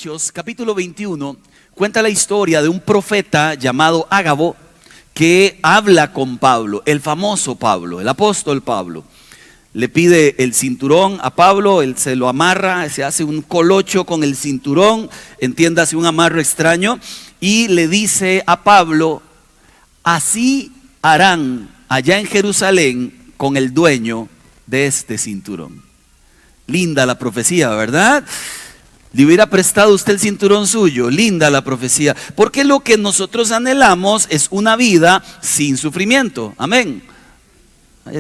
Hechos, capítulo 21, cuenta la historia de un profeta llamado Ágabo que habla con Pablo, el famoso Pablo, el apóstol Pablo. Le pide el cinturón a Pablo, él se lo amarra, se hace un colocho con el cinturón, entiéndase, un amarro extraño, y le dice a Pablo: así harán allá en Jerusalén con el dueño de este cinturón. Linda la profecía, ¿verdad? Le hubiera prestado usted el cinturón suyo. Linda la profecía, porque lo que nosotros anhelamos es una vida sin sufrimiento. Amén.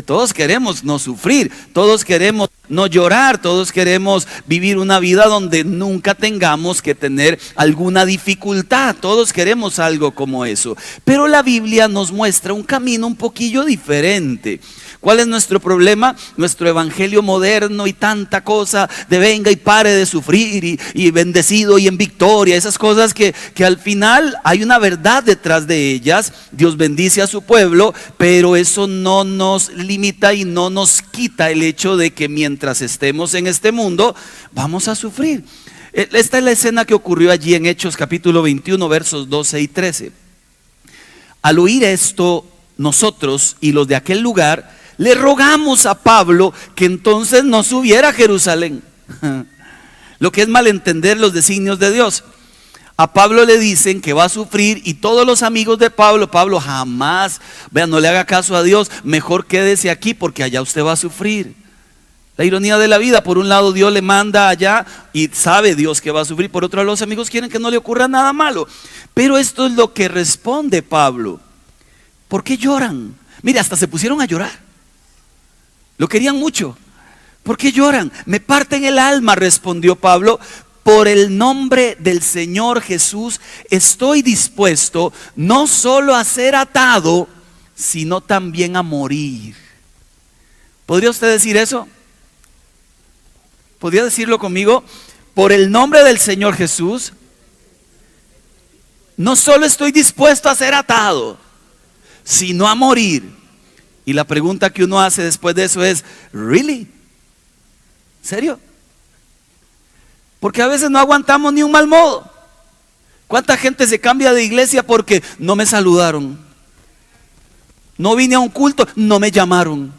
Todos queremos no sufrir, todos queremos no llorar, todos queremos vivir una vida donde nunca tengamos que tener alguna dificultad. Todos queremos algo como eso. Pero la Biblia nos muestra un camino un poquillo diferente. ¿Cuál es nuestro problema? Nuestro evangelio moderno y tanta cosa de venga y pare de sufrir y bendecido y en victoria. Esas cosas que al final hay una verdad detrás de ellas. Dios bendice a su pueblo, pero eso no nos limita y no nos quita el hecho de que mientras estemos en este mundo vamos a sufrir. Esta es la escena que ocurrió allí en Hechos capítulo 21 versos 12 y 13. Al oír esto, nosotros y los de aquel lugar le rogamos a Pablo que entonces no subiera a Jerusalén. Lo que es malentender los designios de Dios. A Pablo le dicen que va a sufrir y todos los amigos de Pablo jamás, vean, no le haga caso a Dios, mejor quédese aquí porque allá usted va a sufrir. La ironía de la vida: por un lado Dios le manda allá y sabe Dios que va a sufrir, por otro lado los amigos quieren que no le ocurra nada malo. Pero esto es lo que responde Pablo. ¿Por qué lloran? Mire, hasta se pusieron a llorar. Lo querían mucho. ¿Por qué lloran? Me parten el alma, respondió Pablo. Por el nombre del Señor Jesús estoy dispuesto no solo a ser atado, sino también a morir. ¿Podría usted decir eso? ¿Podría decirlo conmigo? Por el nombre del Señor Jesús, no solo estoy dispuesto a ser atado, sino a morir. Y la pregunta que uno hace después de eso es: ¿really? ¿Serio? Porque a veces no aguantamos ni un mal modo. ¿Cuánta gente se cambia de iglesia porque no me saludaron? No vine a un culto, no me llamaron.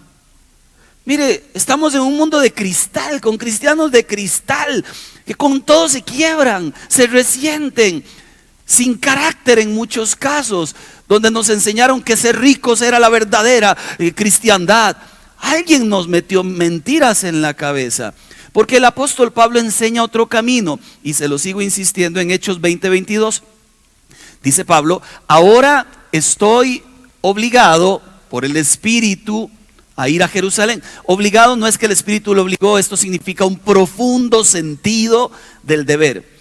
Mire, estamos en un mundo de cristal, con cristianos de cristal, que con todo se quiebran, se resienten, sin carácter en muchos casos, donde nos enseñaron que ser ricos era la verdadera cristiandad. Alguien nos metió mentiras en la cabeza, porque el apóstol Pablo enseña otro camino, y se lo sigo insistiendo en Hechos 20:22. Dice Pablo: ahora estoy obligado por el Espíritu a ir a Jerusalén. Obligado no es que el Espíritu lo obligó, esto significa un profundo sentido del deber.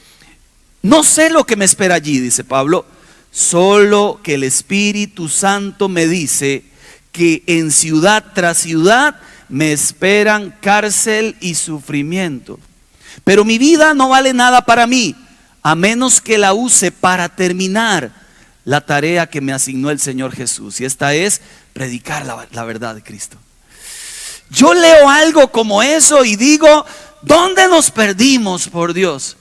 No sé lo que me espera allí, dice Pablo, solo que el Espíritu Santo me dice que en ciudad tras ciudad me esperan cárcel y sufrimiento. Pero mi vida no vale nada para mí, a menos que la use para terminar la tarea que me asignó el Señor Jesús. Y esta es predicar la verdad de Cristo. Yo leo algo como eso y digo: ¿dónde nos perdimos, por Dios?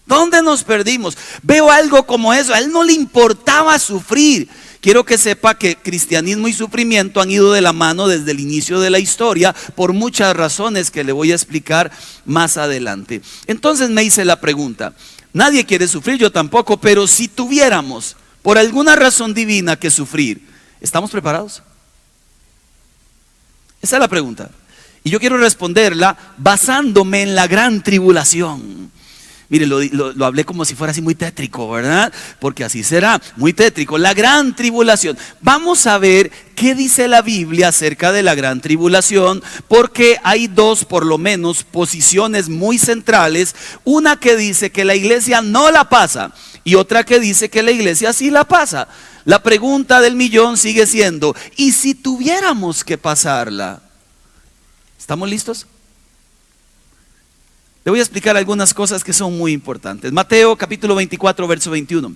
¿Dónde nos perdimos? Veo algo como eso. A él no le importaba sufrir. Quiero que sepa que cristianismo y sufrimiento han ido de la mano desde el inicio de la historia, por muchas razones que le voy a explicar más adelante. Entonces me hice la pregunta: nadie quiere sufrir, yo tampoco, pero si tuviéramos por alguna razón divina que sufrir, ¿estamos preparados? Esa es la pregunta. Y yo quiero responderla basándome en la gran tribulación. Mire, lo hablé como si fuera así muy tétrico, ¿verdad? Porque así será, muy tétrico. La gran tribulación. Vamos a ver qué dice la Biblia acerca de la gran tribulación, porque hay dos, por lo menos, posiciones muy centrales. Una que dice que la iglesia no la pasa y otra que dice que la iglesia sí la pasa. La pregunta del millón sigue siendo: ¿y si tuviéramos que pasarla? ¿Estamos listos? Le voy a explicar algunas cosas que son muy importantes. Mateo capítulo 24 verso 21.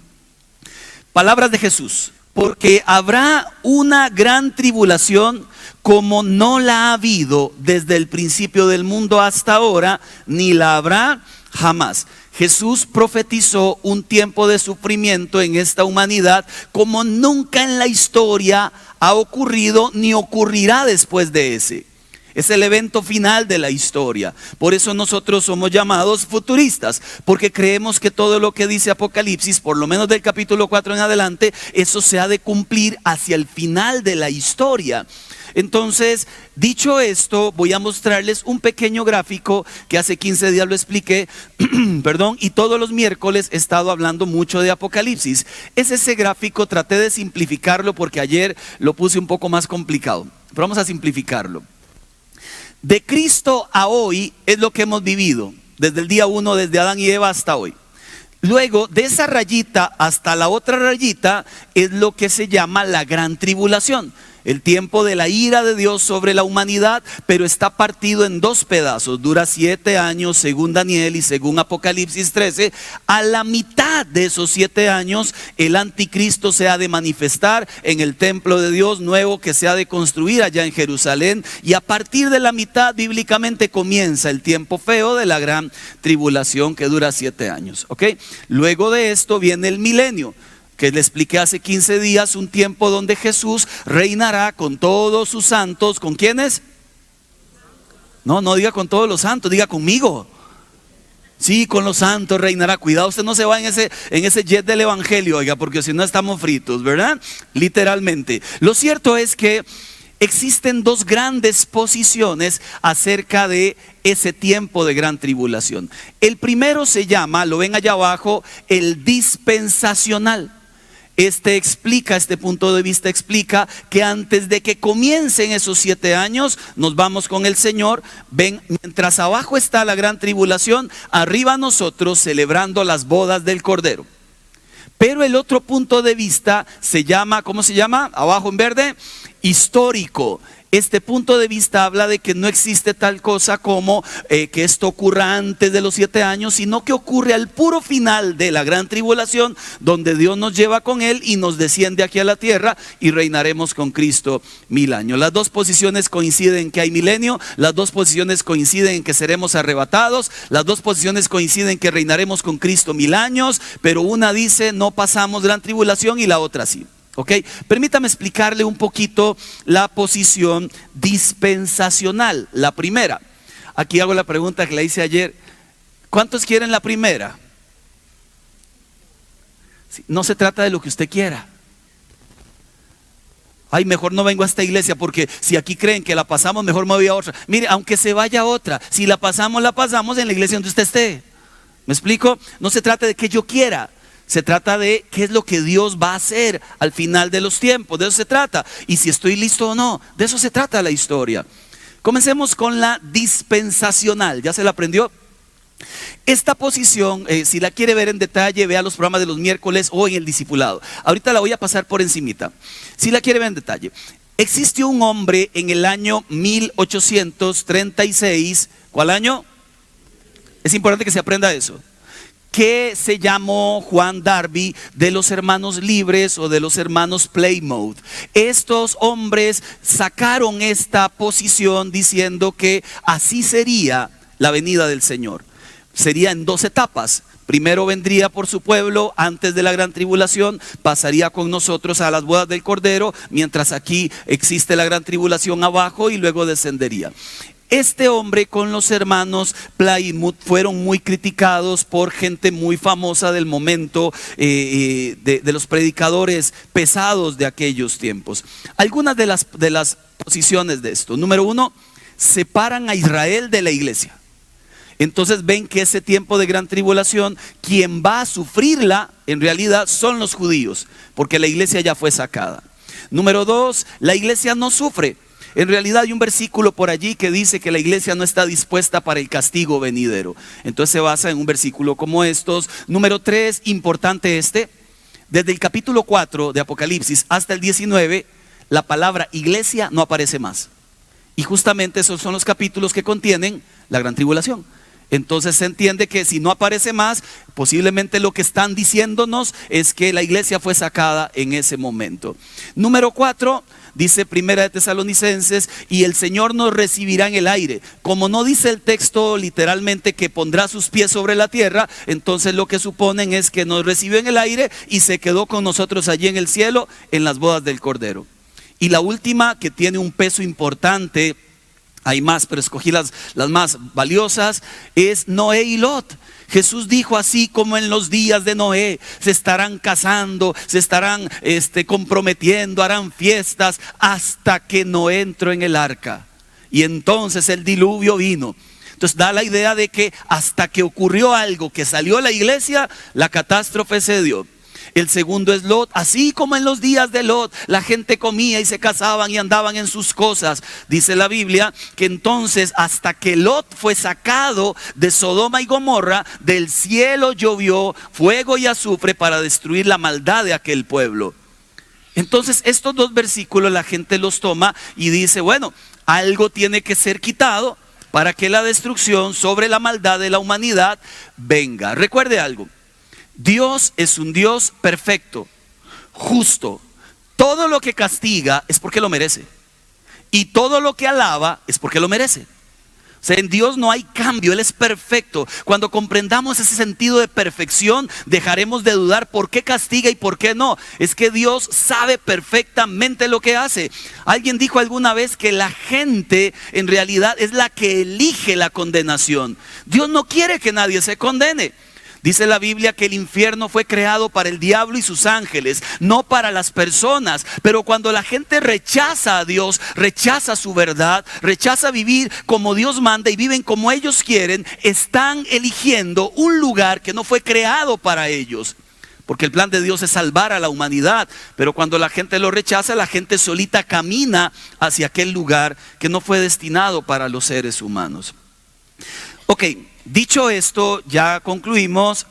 Palabras de Jesús: porque habrá una gran tribulación como no la ha habido desde el principio del mundo hasta ahora, ni la habrá jamás. Jesús profetizó un tiempo de sufrimiento en esta humanidad como nunca en la historia ha ocurrido ni ocurrirá después de ese. Es el evento final de la historia. Por eso nosotros somos llamados futuristas, porque creemos que todo lo que dice Apocalipsis, por lo menos del capítulo 4 en adelante, eso se ha de cumplir hacia el final de la historia. Entonces, dicho esto, voy a mostrarles un pequeño gráfico que hace 15 días lo expliqué, perdón, y todos los miércoles he estado hablando mucho de Apocalipsis. Es ese gráfico, traté de simplificarlo porque ayer lo puse un poco más complicado, pero vamos a simplificarlo. De Cristo a hoy es lo que hemos vivido, desde el día 1, desde Adán y Eva hasta hoy. Luego, de esa rayita hasta la otra rayita es lo que se llama la gran tribulación. El tiempo de la ira de Dios sobre la humanidad, pero está partido en dos pedazos. Dura 7 años, según Daniel y según Apocalipsis 13. A la mitad de esos 7 años, el anticristo se ha de manifestar en el templo de Dios nuevo que se ha de construir allá en Jerusalén. Y a partir de la mitad, bíblicamente, comienza el tiempo feo de la gran tribulación que dura 7 años. ¿Ok? Luego de esto viene el milenio, que le expliqué hace 15 días, un tiempo donde Jesús reinará con todos sus santos. ¿Con quiénes? No diga con todos los santos, diga conmigo. Sí, con los santos reinará. Cuidado, usted no se va en ese jet del evangelio, oiga, porque si no estamos fritos, ¿verdad? Literalmente. Lo cierto es que existen dos grandes posiciones acerca de ese tiempo de gran tribulación. El primero se llama, lo ven allá abajo, el dispensacional. Este punto de vista explica que antes de que comiencen esos 7 años, nos vamos con el Señor. Ven, mientras abajo está la gran tribulación, arriba nosotros celebrando las bodas del Cordero. Pero el otro punto de vista se llama, ¿cómo se llama? Abajo en verde, histórico. Este punto de vista habla de que no existe tal cosa como que esto ocurra antes de los 7 años, sino que ocurre al puro final de la gran tribulación, donde Dios nos lleva con Él y nos desciende aquí a la tierra y reinaremos con Cristo 1000 años. Las dos posiciones coinciden en que hay milenio, las dos posiciones coinciden en que seremos arrebatados, las dos posiciones coinciden en que reinaremos con Cristo 1000 años, pero una dice no pasamos gran tribulación y la otra sí. ¿Ok? Permítame explicarle un poquito la posición dispensacional, la primera. Aquí hago la pregunta que le hice ayer. ¿Cuántos quieren la primera? No se trata de lo que usted quiera. Ay, mejor no vengo a esta iglesia porque si aquí creen que la pasamos, mejor me voy a otra. Mire, aunque se vaya a otra, si la pasamos en la iglesia donde usted esté. ¿Me explico? No se trata de que yo quiera. Se trata de qué es lo que Dios va a hacer al final de los tiempos. De eso se trata. Y si estoy listo o no, de eso se trata la historia. Comencemos con la dispensacional. ¿Ya se la aprendió? Esta posición, si la quiere ver en detalle, vea los programas de los miércoles o en el discipulado. Ahorita la voy a pasar por encimita. Si la quiere ver en detalle. Existió un hombre en el año 1836. ¿Cuál año? Es importante que se aprenda eso. Que se llamó Juan Darby, de los hermanos libres o de los hermanos Plymouth. Estos hombres sacaron esta posición diciendo que así sería la venida del Señor. Sería en 2 etapas. Primero vendría por su pueblo antes de la gran tribulación, pasaría con nosotros a las bodas del Cordero, mientras aquí existe la gran tribulación abajo, y luego descendería. Este hombre con los hermanos Plymouth fueron muy criticados por gente muy famosa del momento, de los predicadores pesados de aquellos tiempos. Algunas de las posiciones de esto: número 1, separan a Israel de la iglesia. Entonces ven que ese tiempo de gran tribulación, quien va a sufrirla en realidad son los judíos, porque la iglesia ya fue sacada. Número 2, la iglesia no sufre. En realidad hay un versículo por allí que dice que la iglesia no está dispuesta para el castigo venidero. Entonces se basa en un versículo como estos. Número 3, importante desde el capítulo 4 de Apocalipsis hasta el 19, la palabra iglesia no aparece más. Y justamente esos son los capítulos que contienen la gran tribulación. Entonces se entiende que si no aparece más, posiblemente lo que están diciéndonos es que la iglesia fue sacada en ese momento. Número 4, dice Primera de Tesalonicenses, y el Señor nos recibirá en el aire. Como no dice el texto literalmente que pondrá sus pies sobre la tierra, entonces lo que suponen es que nos recibió en el aire y se quedó con nosotros allí en el cielo en las bodas del Cordero. Y la última, que tiene un peso importante, hay más, pero escogí las más valiosas, es Noé y Lot. Jesús dijo: así como en los días de Noé, se estarán casando, se estarán comprometiendo, harán fiestas, hasta que Noé entró en el arca. Y entonces el diluvio vino. Entonces da la idea de que hasta que ocurrió algo, que salió la iglesia, la catástrofe se dio. El segundo es Lot. Así como en los días de Lot, la gente comía y se casaban y andaban en sus cosas. Dice la Biblia que entonces, hasta que Lot fue sacado de Sodoma y Gomorra, del cielo llovió fuego y azufre para destruir la maldad de aquel pueblo. Entonces estos dos versículos la gente los toma y dice: bueno, algo tiene que ser quitado para que la destrucción sobre la maldad de la humanidad venga. Recuerde algo: Dios es un Dios perfecto, justo. Todo lo que castiga es porque lo merece, y todo lo que alaba es porque lo merece. O sea, en Dios no hay cambio, Él es perfecto. Cuando comprendamos ese sentido de perfección, dejaremos de dudar por qué castiga y por qué no. Es que Dios sabe perfectamente lo que hace. Alguien dijo alguna vez que la gente en realidad es la que elige la condenación. Dios no quiere que nadie se condene. Dice la Biblia que el infierno fue creado para el diablo y sus ángeles, no para las personas. Pero cuando la gente rechaza a Dios, rechaza su verdad, rechaza vivir como Dios manda y viven como ellos quieren, están eligiendo un lugar que no fue creado para ellos. Porque el plan de Dios es salvar a la humanidad. Pero cuando la gente lo rechaza, la gente solita camina hacia aquel lugar que no fue destinado para los seres humanos. Ok, dicho esto, ya concluimos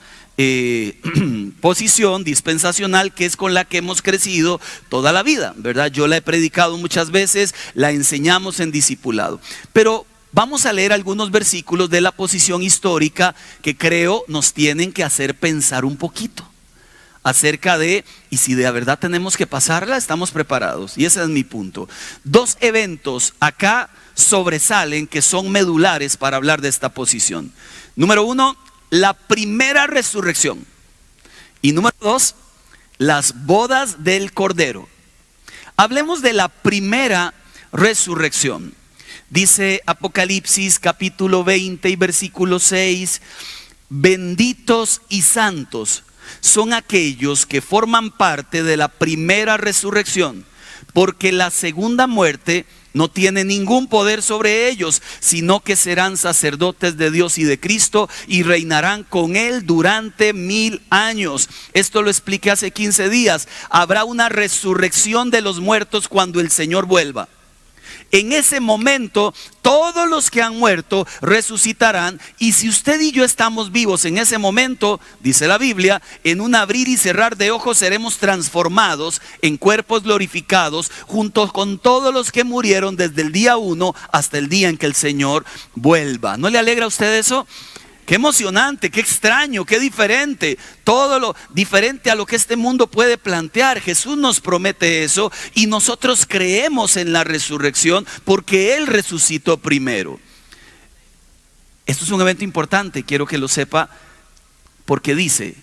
posición dispensacional, que es con la que hemos crecido toda la vida, ¿verdad? Yo la he predicado muchas veces, la enseñamos en discipulado. Pero vamos a leer algunos versículos de la posición histórica que creo nos tienen que hacer pensar un poquito acerca de, y si de verdad tenemos que pasarla, estamos preparados. Y ese es mi punto. Dos eventos acá sobresalen que son medulares para hablar de esta posición. Número uno, la primera resurrección. Y número dos, las bodas del Cordero. Hablemos de la primera resurrección. Dice Apocalipsis capítulo 20 y versículo 6: benditos y santos son aquellos que forman parte de la primera resurrección, porque la segunda muerte no tiene ningún poder sobre ellos, sino que serán sacerdotes de Dios y de Cristo y reinarán con Él durante 1000 años. Esto lo expliqué hace 15 días. Habrá una resurrección de los muertos cuando el Señor vuelva. En ese momento todos los que han muerto resucitarán, y si usted y yo estamos vivos en ese momento, dice la Biblia, en un abrir y cerrar de ojos seremos transformados en cuerpos glorificados junto con todos los que murieron desde el día 1 hasta el día en que el Señor vuelva. ¿No le alegra a usted eso? Qué emocionante, qué extraño, qué diferente. Todo lo diferente a lo que este mundo puede plantear. Jesús nos promete eso y nosotros creemos en la resurrección porque Él resucitó primero. Esto es un evento importante, quiero que lo sepa, porque dice: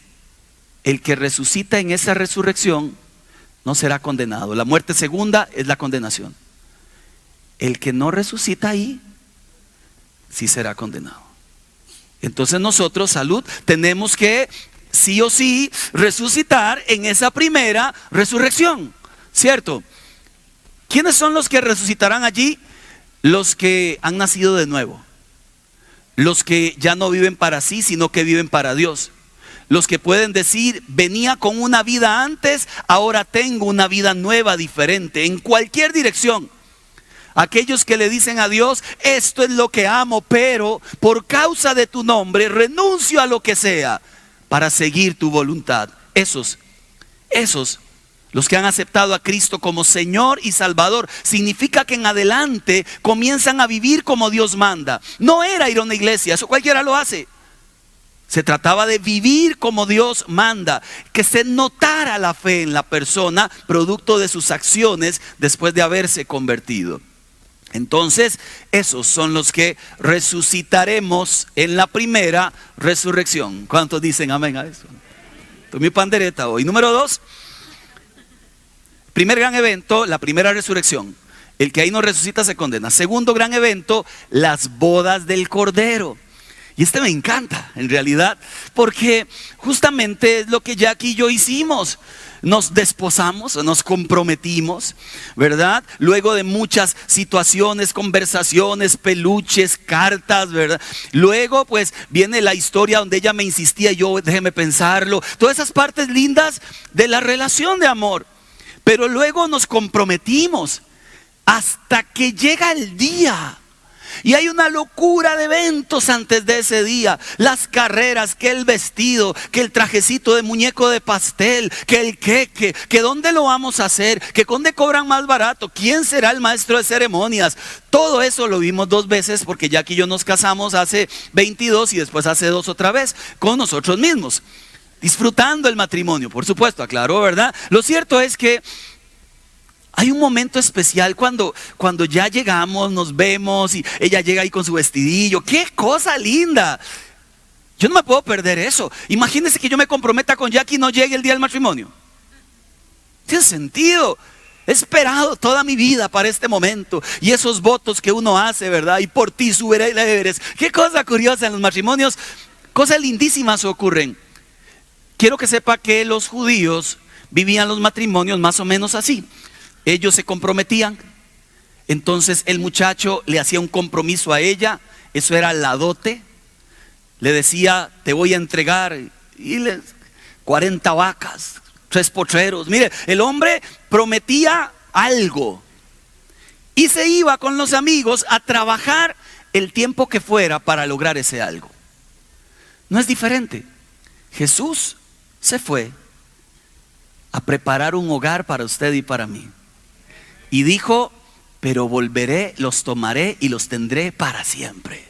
el que resucita en esa resurrección no será condenado. La muerte segunda es la condenación. El que no resucita ahí, sí será condenado. Entonces nosotros, salud, tenemos que sí o sí resucitar en esa primera resurrección, ¿cierto? ¿Quiénes son los que resucitarán allí? Los que han nacido de nuevo, los que ya no viven para sí, sino que viven para Dios. Los que pueden decir: venía con una vida antes, ahora tengo una vida nueva, diferente, en cualquier dirección. Aquellos que le dicen a Dios: esto es lo que amo, pero por causa de tu nombre renuncio a lo que sea para seguir tu voluntad. Esos, los que han aceptado a Cristo como Señor y Salvador, significa que en adelante comienzan a vivir como Dios manda. No era ir a una iglesia, eso cualquiera lo hace. Se trataba de vivir como Dios manda, que se notara la fe en la persona, producto de sus acciones después de haberse convertido. Entonces, esos son los que resucitaremos en la primera resurrección. ¿Cuántos dicen amén a eso? Tomé mi pandereta hoy. Número 2, primer gran evento, la primera resurrección. El que ahí no resucita se condena. Segundo gran evento, las bodas del Cordero. Y este me encanta, en realidad, porque justamente es lo que Jackie y yo hicimos. Nos desposamos, nos comprometimos, ¿verdad? Luego de muchas situaciones, conversaciones, peluches, cartas, ¿verdad? Luego pues viene la historia donde ella me insistía y yo, déjeme pensarlo. Todas esas partes lindas de la relación de amor. Pero luego nos comprometimos hasta que llega el día. Y hay una locura de eventos antes de ese día. Las carreras, que el vestido, que el trajecito de muñeco de pastel, que el queque, que dónde lo vamos a hacer, que dónde cobran más barato, quién será el maestro de ceremonias. Todo eso lo vimos 2 veces porque Jackie y yo nos casamos hace 22 y después hace 2 otra vez con nosotros mismos. Disfrutando el matrimonio, por supuesto, aclaró, ¿verdad? Lo cierto es que hay un momento especial cuando ya llegamos, nos vemos y ella llega ahí con su vestidillo. ¡Qué cosa linda! Yo no me puedo perder eso. Imagínense que yo me comprometa con Jackie y no llegue el día del matrimonio. Tiene sentido. He esperado toda mi vida para este momento. Y esos votos que uno hace, ¿verdad? Y por ti subiré el Everest. ¡Qué cosa curiosa en los matrimonios! Cosas lindísimas ocurren. Quiero que sepa que los judíos vivían los matrimonios más o menos así. Ellos se comprometían, entonces el muchacho le hacía un compromiso a ella, eso era la dote. Le decía, te voy a entregar 40 vacas, 3 potreros. Mire, el hombre prometía algo y se iba con los amigos a trabajar el tiempo que fuera para lograr ese algo. No es diferente. Jesús se fue a preparar un hogar para usted y para mí. Y dijo, pero volveré, los tomaré y los tendré para siempre.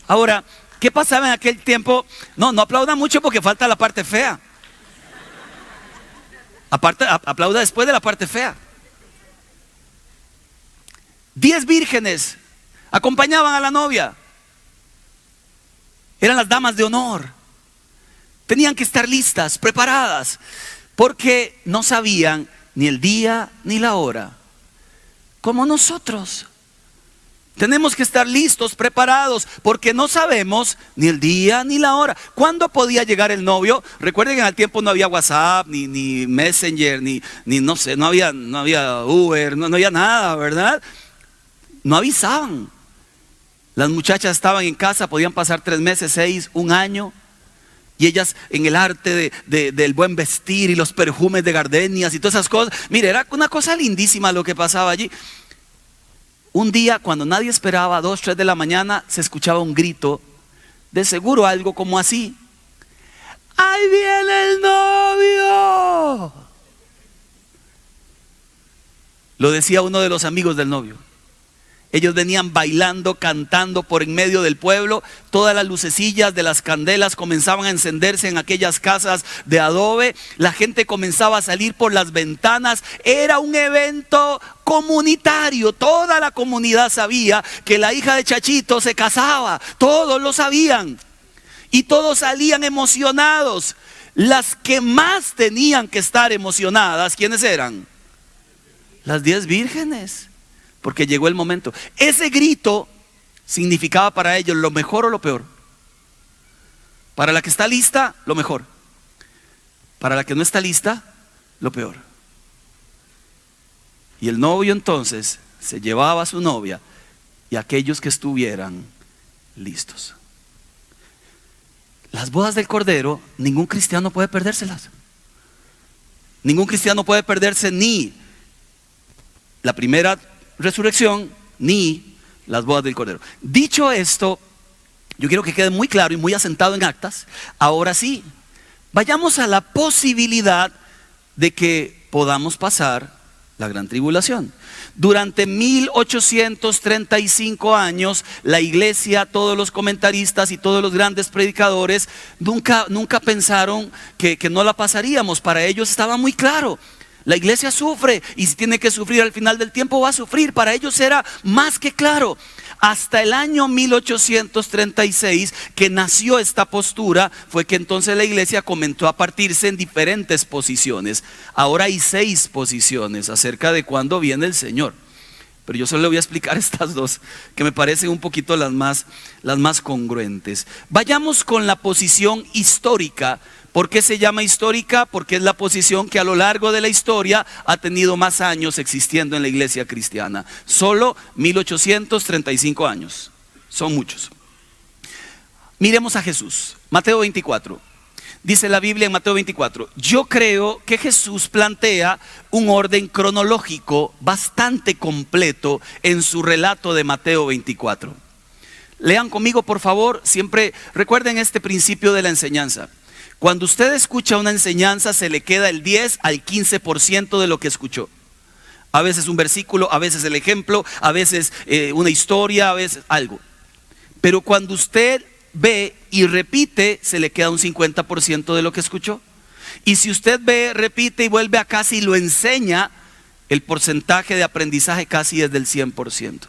Ahora, ¿qué pasaba en aquel tiempo? No aplauda mucho porque falta la parte fea. Aparte, aplauda después de la parte fea. 10 vírgenes acompañaban a la novia. Eran las damas de honor. Tenían que estar listas, preparadas, porque no sabían ni el día ni la hora. Como nosotros tenemos que estar listos, preparados, porque no sabemos ni el día ni la hora. ¿Cuándo podía llegar el novio? Recuerden que en el tiempo no había WhatsApp, ni Messenger, ni no sé, no había Uber, no había nada, ¿verdad? No avisaban. Las muchachas estaban en casa, podían pasar 3 meses, 6, 1 año. Y ellas en el arte del buen vestir y los perfumes de gardenias y todas esas cosas. Mire, era una cosa lindísima lo que pasaba allí. Un día, cuando nadie esperaba, 2, 3 de la mañana, se escuchaba un grito. De seguro algo como así: ¡ahí viene el novio! Lo decía uno de los amigos del novio. Ellos venían bailando, cantando por en medio del pueblo. Todas las lucecillas de las candelas comenzaban a encenderse en aquellas casas de adobe. La gente comenzaba a salir por las ventanas. Era un evento comunitario. Toda la comunidad sabía que la hija de Chachito se casaba. Todos lo sabían. Y todos salían emocionados. Las que más tenían que estar emocionadas, ¿quiénes eran? Las 10 vírgenes. Porque llegó el momento. Ese grito significaba para ellos lo mejor o lo peor. Para la que está lista, lo mejor. Para la que no está lista, lo peor. Y el novio entonces se llevaba a su novia y a aquellos que estuvieran listos. Las bodas del Cordero, ningún cristiano puede perdérselas. Ningún cristiano puede perderse ni la primera resurrección ni las bodas del Cordero. Dicho esto, yo quiero que quede muy claro y muy asentado en actas. Ahora sí, vayamos a la posibilidad de que podamos pasar La gran tribulación. Durante 1835 años, la iglesia, todos los comentaristas y todos los grandes predicadores nunca pensaron que no la pasaríamos. Para ellos estaba muy claro. La iglesia sufre y si tiene que sufrir al final del tiempo va a sufrir. Para ellos era más que claro. Hasta el año 1836 que nació esta postura, fue que entonces la iglesia comenzó a partirse en diferentes posiciones. Ahora hay 6 posiciones acerca de cuándo viene el Señor. Pero yo solo le voy a explicar estas 2 que me parecen un poquito las más congruentes. Vayamos con la posición histórica. ¿Por qué se llama histórica? Porque es la posición que a lo largo de la historia ha tenido más años existiendo en la iglesia cristiana. Solo 1835 años. Son muchos. Miremos a Jesús. Mateo 24. Dice la Biblia en Mateo 24. Yo creo que Jesús plantea un orden cronológico bastante completo en su relato de Mateo 24. Lean conmigo, por favor. Siempre recuerden este principio de la enseñanza. Cuando usted escucha una enseñanza, se le queda el 10 al 15% de lo que escuchó. A veces un versículo, a veces el ejemplo, a veces una historia, a veces algo. Pero cuando usted ve y repite, se le queda un 50% de lo que escuchó. Y si usted ve, repite y vuelve a casa y lo enseña, el porcentaje de aprendizaje casi es del 100%.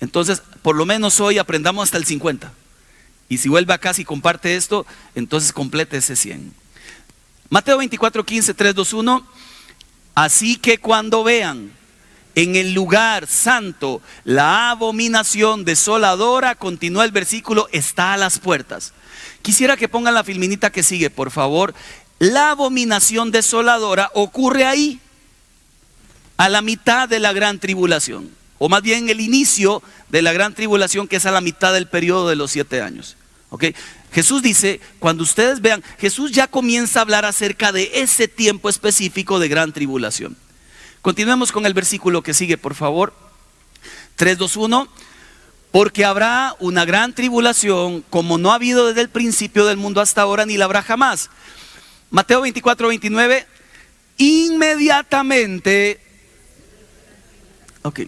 Entonces, por lo menos hoy aprendamos hasta el 50%. Y si vuelve a casa y comparte esto, entonces complete ese 100. Mateo 24:15, 3, 2, 1. Así que cuando vean en el lugar santo la abominación desoladora, continúa el versículo, está a las puertas. Quisiera que pongan la filminita que sigue, por favor. La abominación desoladora ocurre ahí, a la mitad de la gran tribulación. O más bien el inicio de la gran tribulación, que es a la mitad del periodo de los 7 años. ¿Okay? Jesús dice, cuando ustedes vean, Jesús ya comienza a hablar acerca de ese tiempo específico de gran tribulación. Continuemos con el versículo que sigue, por favor. 3, 2, 1. Porque habrá una gran tribulación como no ha habido desde el principio del mundo hasta ahora, ni la habrá jamás. Mateo 24, 29. Inmediatamente. Ok.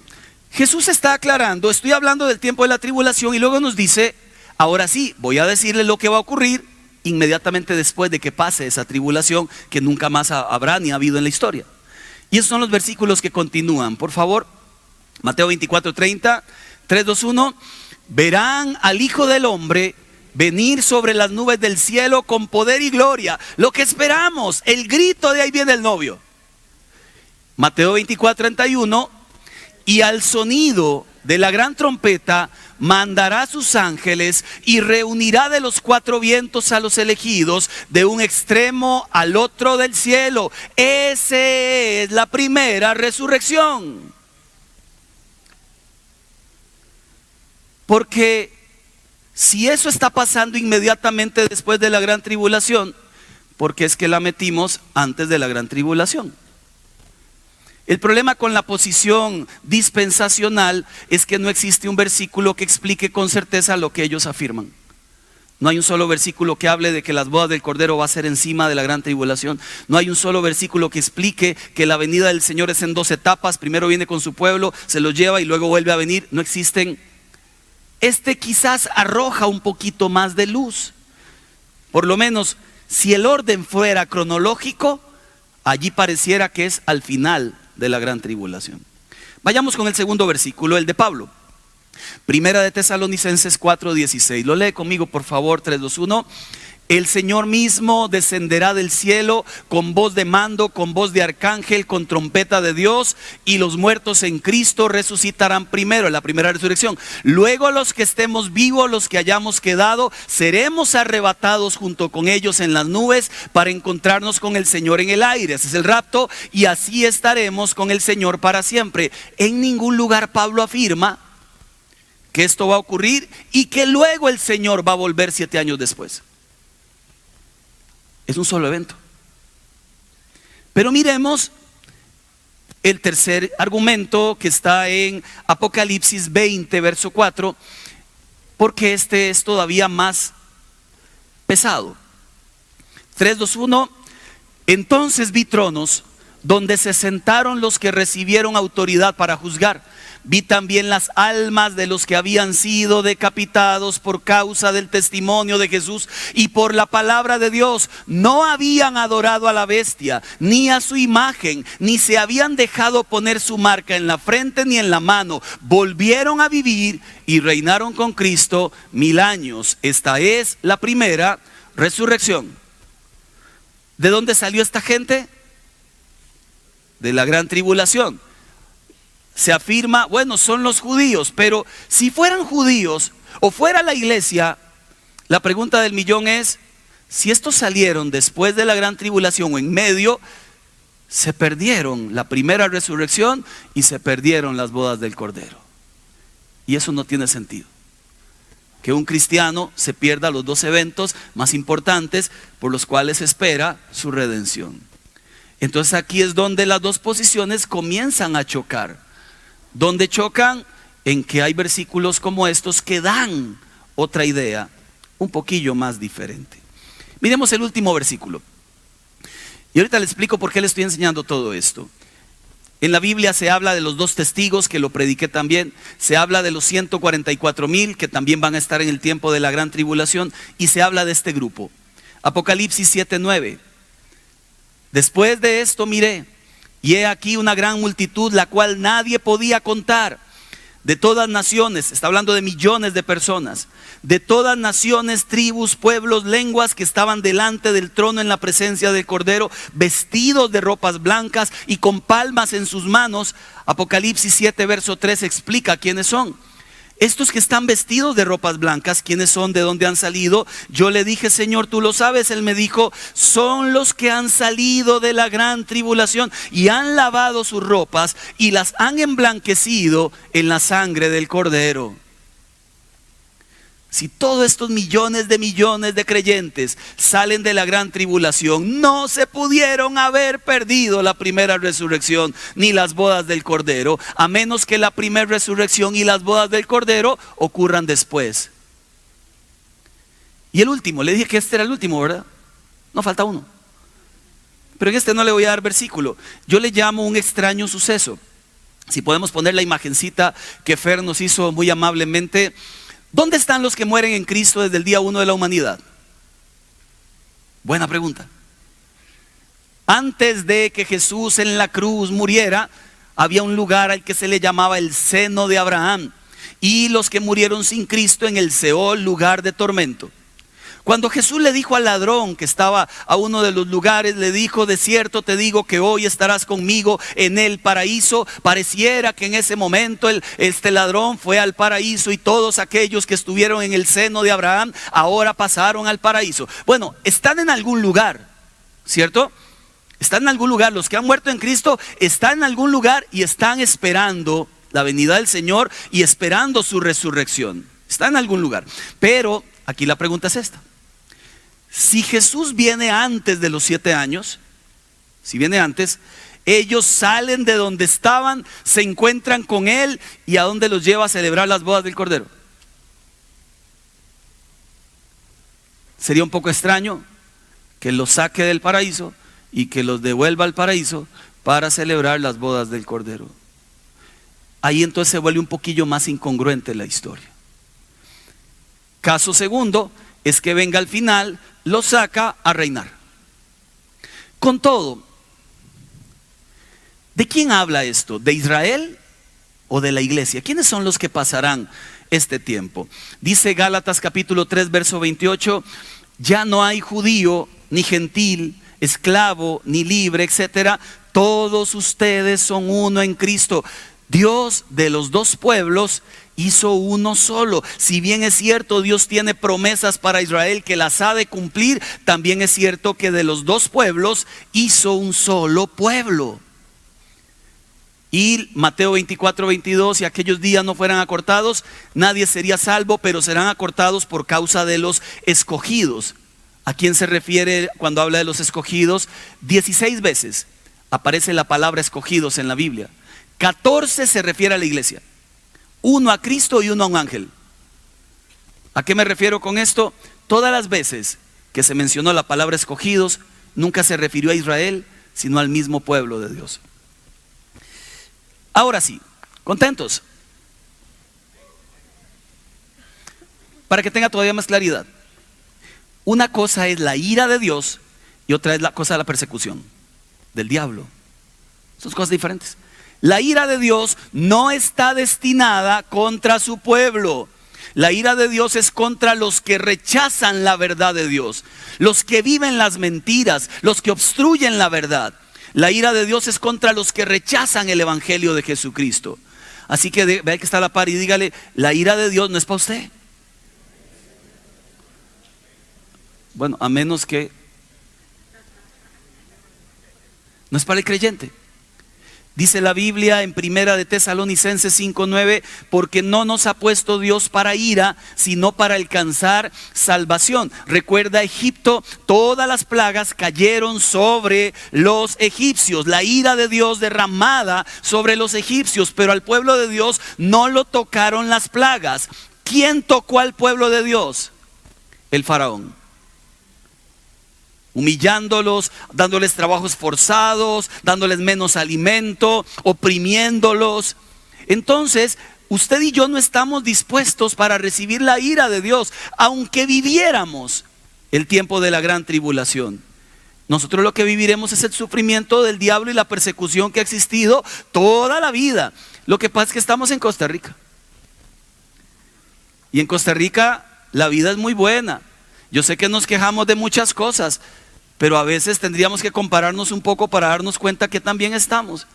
Jesús está aclarando, estoy hablando del tiempo de la tribulación y luego nos dice, ahora sí, voy a decirle lo que va a ocurrir inmediatamente después de que pase esa tribulación que nunca más habrá ni ha habido en la historia. Y esos son los versículos que continúan, por favor. Mateo 24, 30, 3, 2, 1. Verán al Hijo del Hombre venir sobre las nubes del cielo con poder y gloria. Lo que esperamos, el grito de ahí viene el novio. Mateo 24, 31. Y al sonido de la gran trompeta mandará a sus ángeles y reunirá de los 4 vientos a los elegidos de un extremo al otro del cielo. Esa es la primera resurrección. Porque si eso está pasando inmediatamente después de la gran tribulación, ¿por qué es que la metimos antes de la gran tribulación? El problema con la posición dispensacional es que no existe un versículo que explique con certeza lo que ellos afirman. No hay un solo versículo que hable de que las bodas del Cordero va a ser encima de la gran tribulación. No hay un solo versículo que explique que la venida del Señor es en 2 etapas. Primero viene con su pueblo, se los lleva y luego vuelve a venir. No existen. Este quizás arroja un poquito más de luz. Por lo menos, si el orden fuera cronológico, allí pareciera que es al final de la gran tribulación. Vayamos con el segundo versículo, el de Pablo. Primera de Tesalonicenses 4:16. Lo lee conmigo, por favor. 3, 2, 1. El Señor mismo descenderá del cielo con voz de mando, con voz de arcángel, con trompeta de Dios, y los muertos en Cristo resucitarán primero, en la primera resurrección. Luego los que estemos vivos, los que hayamos quedado, seremos arrebatados junto con ellos en las nubes para encontrarnos con el Señor en el aire. Ese es el rapto, y así estaremos con el Señor para siempre. En ningún lugar Pablo afirma que esto va a ocurrir y que luego el Señor va a volver 7 años después. Es un solo evento. Pero miremos el tercer argumento que está en Apocalipsis 20, verso 4, porque este es todavía más pesado. 3, 2, 1. Entonces vi tronos donde se sentaron los que recibieron autoridad para juzgar. Vi también las almas de los que habían sido decapitados por causa del testimonio de Jesús y por la palabra de Dios. No habían adorado a la bestia, ni a su imagen, ni se habían dejado poner su marca en la frente ni en la mano. Volvieron a vivir y reinaron con Cristo 1000 años. Esta es la primera resurrección. ¿De dónde salió esta gente? De la gran tribulación. Se afirma, bueno, son los judíos, pero si fueran judíos o fuera la iglesia, la pregunta del millón es, si estos salieron después de la gran tribulación o en medio, se perdieron la primera resurrección y se perdieron las bodas del Cordero. Y eso no tiene sentido. Que un cristiano se pierda los dos eventos más importantes por los cuales espera su redención. Entonces aquí es donde las dos posiciones comienzan a chocar. Donde chocan en que hay versículos como estos que dan otra idea un poquillo más diferente. Miremos el último versículo. Y ahorita le explico por qué le estoy enseñando todo esto. En la Biblia se habla de los 2 testigos, que lo prediqué también. Se habla de los 144,000 que también van a estar en el tiempo de la gran tribulación. Y se habla de este grupo. Apocalipsis 7:9. Después de esto miré, y he aquí una gran multitud, la cual nadie podía contar, de todas naciones, está hablando de millones de personas, de todas naciones, tribus, pueblos, lenguas, que estaban delante del trono en la presencia del Cordero, vestidos de ropas blancas y con palmas en sus manos. Apocalipsis 7 verso 3 explica quiénes son. Estos que están vestidos de ropas blancas, ¿quiénes son? ¿De dónde han salido? Yo le dije, Señor, tú lo sabes. Él me dijo, son los que han salido de la gran tribulación y han lavado sus ropas y las han emblanquecido en la sangre del Cordero. Si todos estos millones de creyentes salen de la gran tribulación, no se pudieron haber perdido la primera resurrección ni las bodas del Cordero, a menos que la primera resurrección y las bodas del Cordero ocurran después. Y el último, le dije que este era el último, ¿verdad? No, falta uno. Pero en este no le voy a dar versículo. Yo le llamo un extraño suceso. Si podemos poner la imagencita que Fer nos hizo muy amablemente. ¿Dónde están los que mueren en Cristo desde el día 1 de la humanidad? Buena pregunta. Antes de que Jesús en la cruz muriera, había un lugar al que se le llamaba el seno de Abraham. Y los que murieron sin Cristo en el Seol, lugar de tormento. Cuando Jesús le dijo al ladrón que estaba a uno de los lugares, le dijo, de cierto te digo que hoy estarás conmigo en el paraíso. Pareciera que en ese momento este ladrón fue al paraíso y todos aquellos que estuvieron en el seno de Abraham ahora pasaron al paraíso. Bueno, están en algún lugar, ¿cierto? Están en algún lugar. Los que han muerto en Cristo están en algún lugar y están esperando la venida del Señor y esperando su resurrección. Están en algún lugar. Pero aquí la pregunta es esta. Si Jesús viene antes de los 7 años, si viene antes, ellos salen de donde estaban, se encuentran con Él y a dónde los lleva a celebrar las bodas del Cordero. Sería un poco extraño que los saque del paraíso y que los devuelva al paraíso para celebrar las bodas del Cordero. Ahí entonces se vuelve un poquillo más incongruente la historia. Caso segundo es que venga al final, lo saca a reinar. Con todo, ¿de quién habla esto? ¿De Israel o de la iglesia? ¿Quiénes son los que pasarán este tiempo? Dice Gálatas capítulo 3 verso 28, ya no hay judío ni gentil, esclavo ni libre, etcétera. Todos ustedes son uno en Cristo. Dios de los dos pueblos hizo uno solo. Si bien es cierto, Dios tiene promesas para Israel que las ha de cumplir, también es cierto que de los dos pueblos hizo un solo pueblo. Y Mateo 24:22, si aquellos días no fueran acortados, nadie sería salvo, pero serán acortados por causa de los escogidos. ¿A quién se refiere cuando habla de los escogidos? 16 veces aparece la palabra escogidos en la Biblia. 14 se refiere a la iglesia. 1 a Cristo y 1 a un ángel. ¿A qué me refiero con esto? Todas las veces que se mencionó la palabra escogidos, nunca se refirió a Israel, sino al mismo pueblo de Dios. Ahora sí, ¿contentos? Para que tenga todavía más claridad. Una cosa es la ira de Dios y otra es la cosa de la persecución del diablo. Son cosas diferentes. La ira de Dios no está destinada contra su pueblo. La ira de Dios es contra los que rechazan la verdad de Dios, los que viven las mentiras, los que obstruyen la verdad. La ira de Dios es contra los que rechazan el evangelio de Jesucristo. Así que vea que está a la par y dígale: la ira de Dios no es para usted. Bueno, a menos que no es para el creyente. Dice la Biblia en Primera de Tesalonicenses 5:9, porque no nos ha puesto Dios para ira, sino para alcanzar salvación. Recuerda Egipto, todas las plagas cayeron sobre los egipcios, la ira de Dios derramada sobre los egipcios, pero al pueblo de Dios no lo tocaron las plagas. ¿Quién tocó al pueblo de Dios? El faraón. Humillándolos, dándoles trabajos forzados, dándoles menos alimento, oprimiéndolos. Entonces, usted y yo no estamos dispuestos para recibir la ira de Dios, aunque viviéramos el tiempo de la gran tribulación. Nosotros lo que viviremos es el sufrimiento del diablo y la persecución que ha existido toda la vida. Lo que pasa es que estamos en Costa Rica. Y en Costa Rica la vida es muy buena. Yo sé que nos quejamos de muchas cosas, pero a veces tendríamos que compararnos un poco para darnos cuenta que también estamos.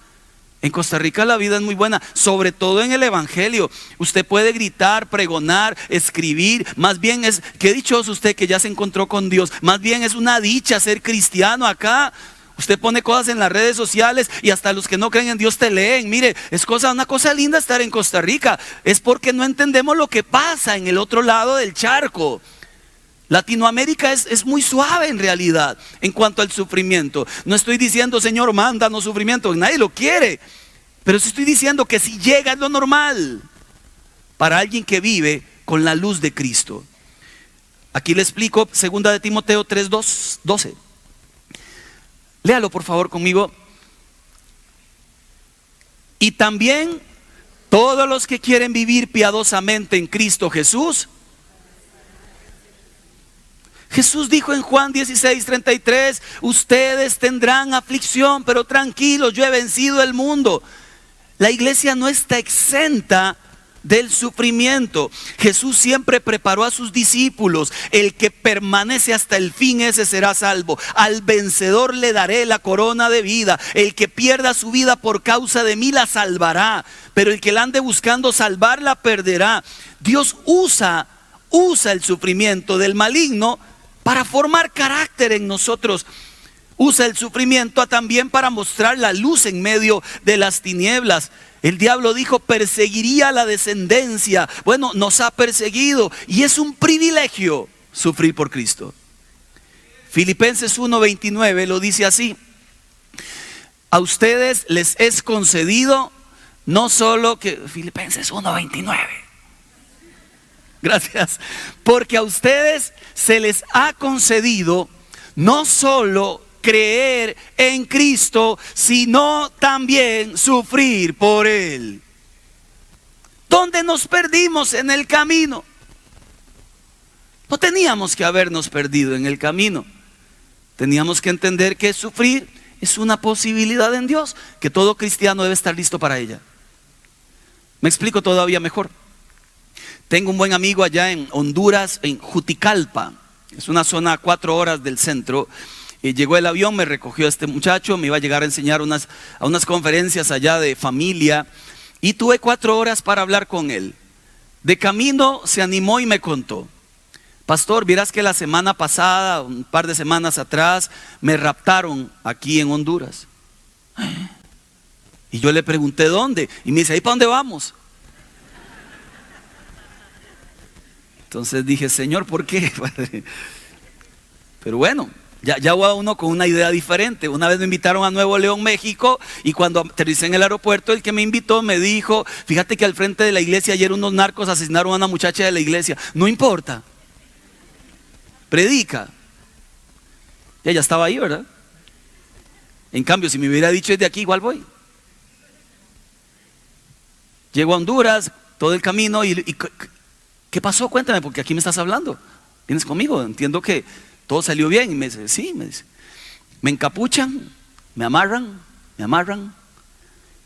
En Costa Rica la vida es muy buena, sobre todo en el evangelio. Usted puede gritar, pregonar, escribir. Más bien es, qué dichoso usted que ya se encontró con Dios. Más bien es una dicha ser cristiano acá. Usted pone cosas en las redes sociales y hasta los que no creen en Dios te leen. Mire, es una cosa linda estar en Costa Rica. Es porque no entendemos lo que pasa en el otro lado del charco. Latinoamérica es muy suave en realidad en cuanto al sufrimiento. No estoy diciendo: Señor, mándanos sufrimiento, nadie lo quiere. Pero sí estoy diciendo que si llega es lo normal para alguien que vive con la luz de Cristo. Aquí le explico 2 de Timoteo 3:12. Léalo por favor conmigo. Y también todos los que quieren vivir piadosamente en Cristo Jesús. Jesús dijo en Juan 16:33: ustedes tendrán aflicción, pero tranquilos, yo he vencido el mundo. La iglesia no está exenta del sufrimiento. Jesús siempre preparó a sus discípulos: el que permanece hasta el fin, ese será salvo. Al vencedor le daré la corona de vida. El que pierda su vida por causa de mí la salvará, pero el que la ande buscando salvar la perderá. Dios usa el sufrimiento del maligno para formar carácter en nosotros. Usa el sufrimiento también para mostrar la luz en medio de las tinieblas. El diablo dijo: perseguiría a la descendencia. Bueno, nos ha perseguido y es un privilegio sufrir por Cristo. Filipenses 1:29 lo dice así: a ustedes les es concedido no solo que... Filipenses 1:29. Gracias. Porque a ustedes se les ha concedido no solo creer en Cristo, sino también sufrir por Él. ¿Dónde nos perdimos en el camino? No teníamos que habernos perdido en el camino. Teníamos que entender que sufrir es una posibilidad en Dios, que todo cristiano debe estar listo para ella. Me explico todavía mejor. Tengo un buen amigo allá en Honduras, en Juticalpa. Es una zona a 4 horas del centro. Llegó el avión, me recogió este muchacho, me iba a llegar a enseñar a unas conferencias allá de familia. Y tuve 4 horas para hablar con él. De camino se animó y me contó: pastor, vieras que la semana pasada, un par de semanas atrás, me raptaron aquí en Honduras. Y yo le pregunté dónde. Y me dice: ¿ahí para dónde vamos? Entonces dije: Señor, ¿por qué? Pero bueno, ya va uno con una idea diferente. Una vez me invitaron a Nuevo León, México, y cuando aterricé en el aeropuerto, el que me invitó me dijo: fíjate que al frente de la iglesia ayer unos narcos asesinaron a una muchacha de la iglesia. No importa, predica. Y ella estaba ahí, ¿verdad? En cambio, si me hubiera dicho desde aquí, igual voy. Llego a Honduras, todo el camino y ¿qué pasó? Cuéntame, porque aquí me estás hablando. ¿Vienes conmigo? Entiendo que todo salió bien. Y me dice, sí, me dice. Me encapuchan, me amarran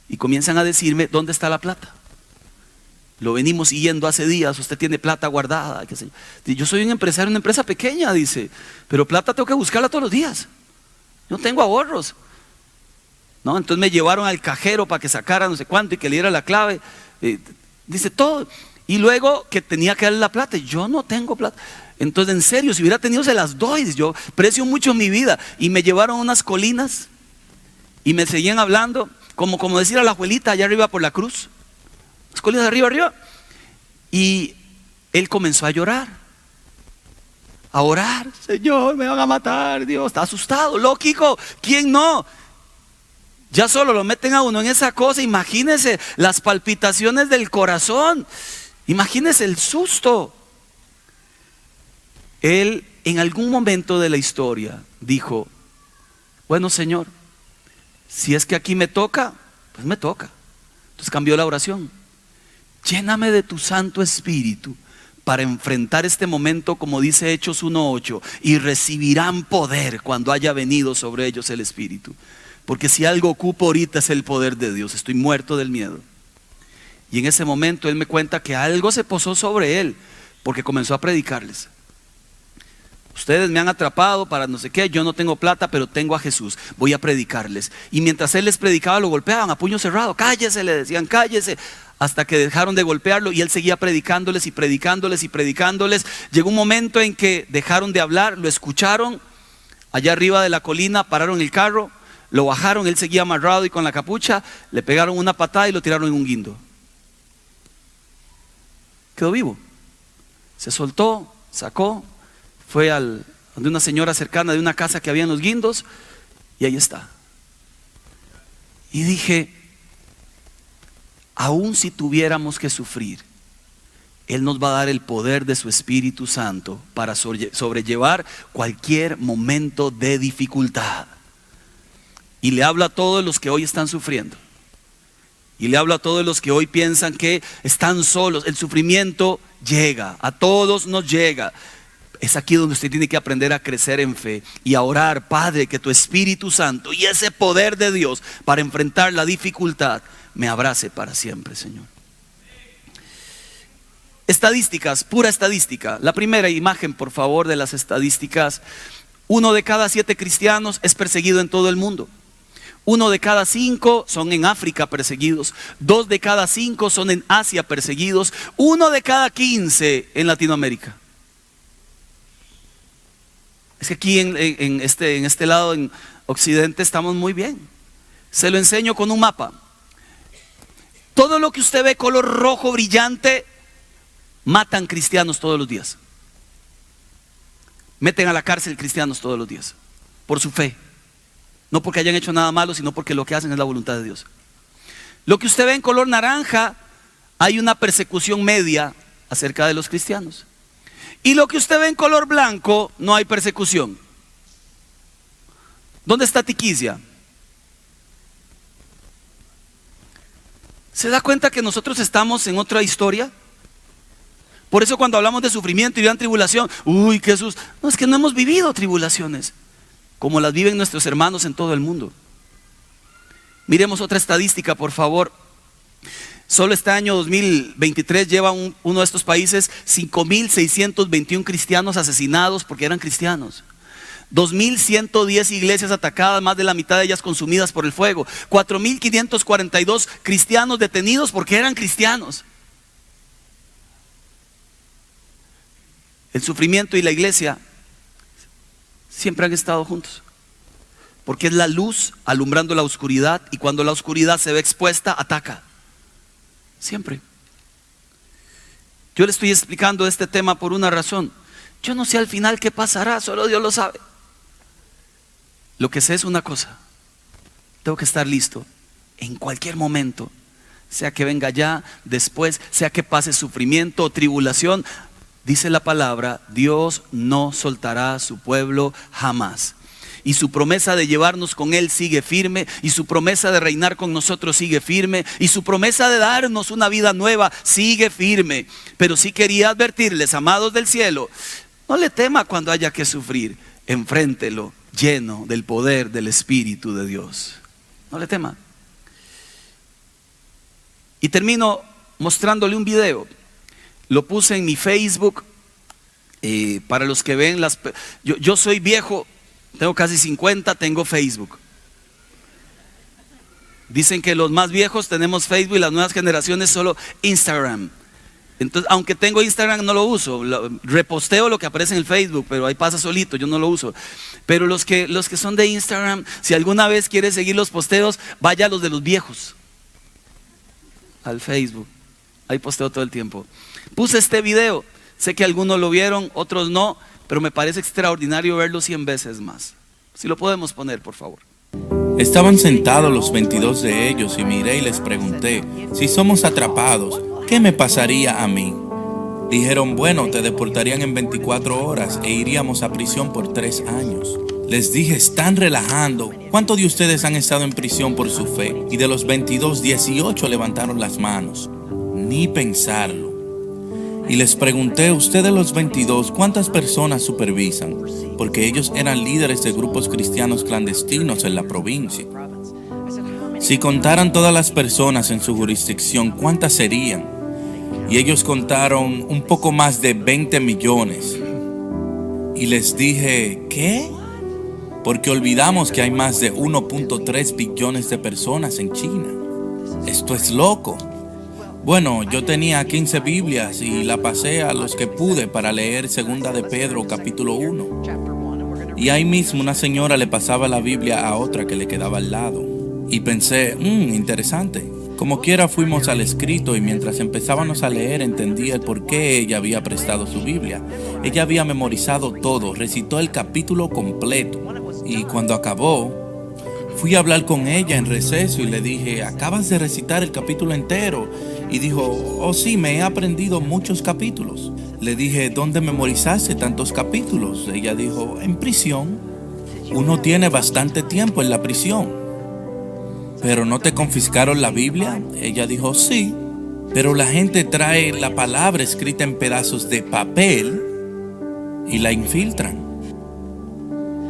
y comienzan a decirme, ¿dónde está la plata? Lo venimos siguiendo hace días, usted tiene plata guardada, qué sé yo. Yo soy un empresario, una empresa pequeña, dice, pero plata tengo que buscarla todos los días. Yo no tengo ahorros. ¿No? Entonces me llevaron al cajero para que sacara no sé cuánto y que le diera la clave. Dice todo. Y luego que tenía que darle la plata. Yo no tengo plata. Entonces, en serio, si hubiera tenido, se las doy. Yo precio mucho mi vida. Y me llevaron a unas colinas y me seguían hablando, como decir a la abuelita allá arriba por la cruz. Las colinas de arriba. Y él comenzó a llorar, a orar. Señor, me van a matar. Dios, está asustado, lógico. ¿Quién no? Ya solo lo meten a uno en esa cosa. Imagínense las palpitaciones del corazón. Imagínense el susto. Él en algún momento de la historia dijo, bueno, Señor, si es que aquí me toca, pues me toca. Entonces cambió la oración. Lléname de tu Santo Espíritu para enfrentar este momento, como dice Hechos 1:8, y recibirán poder cuando haya venido sobre ellos el Espíritu. Porque si algo ocupo ahorita es el poder de Dios. Estoy muerto del miedo. Y en ese momento él me cuenta que algo se posó sobre él, porque comenzó a predicarles. Ustedes me han atrapado para no sé qué, yo no tengo plata, pero tengo a Jesús, voy a predicarles. Y mientras él les predicaba, lo golpeaban a puño cerrado. Cállese, le decían, cállese. Hasta que dejaron de golpearlo y él seguía predicándoles y predicándoles y predicándoles. Llegó un momento en que dejaron de hablar, lo escucharon. Allá arriba de la colina pararon el carro, lo bajaron, él seguía amarrado y con la capucha. Le pegaron una patada y lo tiraron en un guindo. Quedó vivo. Se soltó, sacó, fue donde una señora cercana de una casa que había en los guindos, y ahí está. Y dije, aun si tuviéramos que sufrir, Él nos va a dar el poder de su Espíritu Santo para sobrellevar cualquier momento de dificultad. Y le habla a todos los que hoy están sufriendo. Y le hablo a todos los que hoy piensan que están solos. El sufrimiento llega, a todos nos llega. Es aquí donde usted tiene que aprender a crecer en fe y a orar, Padre, que tu Espíritu Santo y ese poder de Dios para enfrentar la dificultad me abrace para siempre, Señor. Estadísticas, pura estadística. La primera imagen, por favor, de las estadísticas. 1 de cada 7 cristianos es perseguido en todo el mundo. 1 de cada 5 son en África perseguidos. 2 de cada 5 son en Asia perseguidos. 1 de cada 15 en Latinoamérica. Es que aquí en este lado, en Occidente, estamos muy bien. Se lo enseño con un mapa. Todo lo que usted ve color rojo brillante, matan cristianos todos los días. Meten a la cárcel cristianos todos los días por su fe. No porque hayan hecho nada malo, sino porque lo que hacen es la voluntad de Dios. Lo que usted ve en color naranja, hay una persecución media acerca de los cristianos. Y lo que usted ve en color blanco, no hay persecución. ¿Dónde está Tiquicia? ¿Se da cuenta que nosotros estamos en otra historia? Por eso cuando hablamos de sufrimiento y gran tribulación, uy, Jesús, no, es que no hemos vivido tribulaciones como las viven nuestros hermanos en todo el mundo. Miremos otra estadística, por favor. Solo este año 2023 lleva uno de estos países 5.621 cristianos asesinados porque eran cristianos. 2.110 iglesias atacadas, más de la mitad de ellas consumidas por el fuego. 4.542 cristianos detenidos porque eran cristianos. El sufrimiento y la iglesia siempre han estado juntos, porque es la luz alumbrando la oscuridad, y cuando la oscuridad se ve expuesta, ataca. Siempre. Yo le estoy explicando este tema por una razón. Yo no sé al final qué pasará, solo Dios lo sabe. Lo que sé es una cosa: tengo que estar listo en cualquier momento, sea que venga ya, después, sea que pase sufrimiento o tribulación. Dice la palabra, Dios no soltará a su pueblo jamás. y su promesa de llevarnos con Él sigue firme, y su promesa de reinar con nosotros sigue firme, y su promesa de darnos una vida nueva sigue firme. Pero sí quería advertirles, amados del cielo, no le tema cuando haya que sufrir, enfréntelo lleno del poder del Espíritu de Dios. No le tema. Y termino mostrándole un video. Lo puse en mi Facebook. Para los que ven yo soy viejo, tengo casi 50, tengo Facebook. Dicen que los más viejos tenemos Facebook y las nuevas generaciones solo Instagram. Entonces, aunque tengo Instagram, no lo uso. Reposteo lo que aparece en el Facebook, pero ahí pasa solito, yo no lo uso. Pero los que son de Instagram, si alguna vez quiere seguir los posteos, vaya a los de los viejos, al Facebook. Ahí posteo todo el tiempo. Puse este video. Sé que algunos lo vieron, otros no, pero me parece extraordinario verlo 100 veces más. Si lo podemos poner, por favor. Estaban sentados los 22 de ellos y miré y les pregunté: si somos atrapados, ¿qué me pasaría a mí? Dijeron: bueno, te deportarían en 24 horas e iríamos a prisión por 3 años. Les dije: están relajando. ¿Cuántos de ustedes han estado en prisión por su fe? Y de los 22, 18 levantaron las manos. Ni pensarlo. Y les pregunté: ustedes los 22, ¿cuántas personas supervisan? Porque ellos eran líderes de grupos cristianos clandestinos en la provincia. Si contaran todas las personas en su jurisdicción, ¿cuántas serían? Y ellos contaron un poco más de 20 millones. Y les dije: ¿qué? Porque olvidamos que hay más de 1.3 billones de personas en China. Esto es loco. Bueno, yo tenía 15 Biblias y la pasé a los que pude para leer 2 de Pedro capítulo 1. Y ahí mismo una señora le pasaba la Biblia a otra que le quedaba al lado. Y pensé, interesante. Como quiera fuimos al escrito y mientras empezábamos a leer entendí el por qué ella había prestado su Biblia. Ella había memorizado todo, recitó el capítulo completo. Y cuando acabó, fui a hablar con ella en receso y le dije: ¿acabas de recitar el capítulo entero? Y dijo: oh sí, me he aprendido muchos capítulos. Le dije: ¿dónde memorizaste tantos capítulos? Ella dijo: en prisión. Uno tiene bastante tiempo en la prisión. ¿Pero no te confiscaron la Biblia? Ella dijo: sí, pero la gente trae la palabra escrita en pedazos de papel y la infiltran.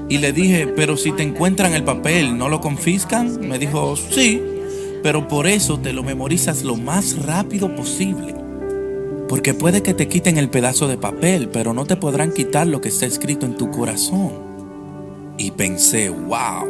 Y le dije: pero si te encuentran el papel, ¿no lo confiscan? Me dijo: sí, pero por eso te lo memorizas lo más rápido posible. Porque puede que te quiten el pedazo de papel, pero no te podrán quitar lo que está escrito en tu corazón. Y pensé: wow.